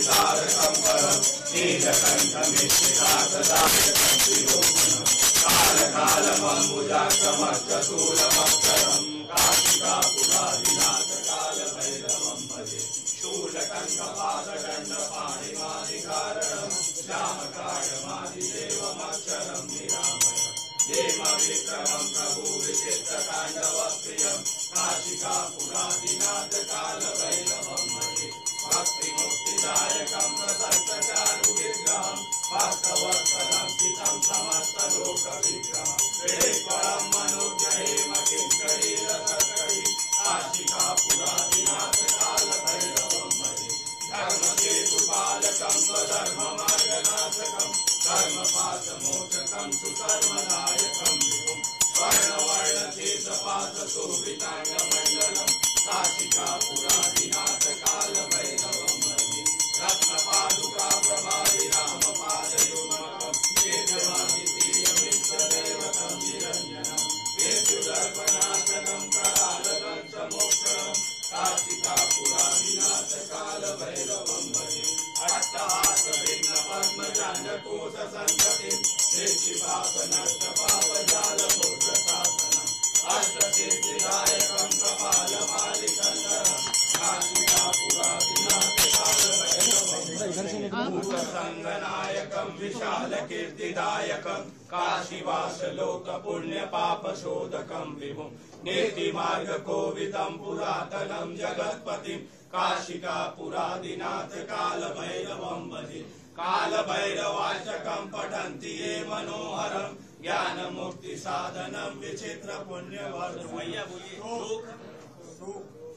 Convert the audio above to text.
मुक्तिदायकं परं नीलकण्ठमिश्रितार्थदायकं त्रिलोचनं कालकालमम्बुजाक्षमक्षशूलमक्षरं काशिकापुरादिनाथ कालभैरवं भजे शूलकण्ठपाददण्डपाणिमादिकारणं श्यामकायमादिदेवमक्षरं निरामयम् देवविक्रमं प्रभु विचित्रताण्डवप्रियं काशिकापुरादिनाथ कालभैरवं भजे भक्तिमुक्तिदायकं प्रदत्तचारुविग्रहं भक्तवत्सलं स्थितं समस्तलोकविग्रहं हृदिपरं मनोज्ञहेम किङ्करीरसकरी काशिकापुरादिनाथ कालभैरवं भजे धर्मकेतुपालकं स्वधर्ममार्गनाशकं धर्मपाशमोचकं सुकर्मदायकं विभुं स्वर्णवर्णचेतपाशशोभिताङ्गमण्डलं काशिकापुरादिनाथ कालभैरवं भजे रत्नपादुका प्रभाविरामपादयुग्मकं केशवादितीयमिष्टदेवतं निरञ्जनं केतुदर्पणाशनं करालदंशमोक्षणं काशिकापुरादिनाथ कालभैरवं भजे अट्टहासभिन्नपद्मजाण्डकोशसन्ततिं निश्चिपापनष्टपापजालमुद्रशासनम् अष्टसिद्धिदायकं कपालमालिकन्दरं काशिकापुरादिनाथ कालभैरवं भूतसङ्गनायकं विशालकीर्तिदायकं काशीवासलोकपुण्यपापशोधकं विभुं नीतिमार्गकोविदं पुरातनं जगत्पतिं काशिकापुरादिनाथ कालभैरवं भजे कालभैरवाष्टकं पठन्ति ये मनोहरं ज्ञानमुक्तिसाधनं विचित्रपुण्यवर्धनम्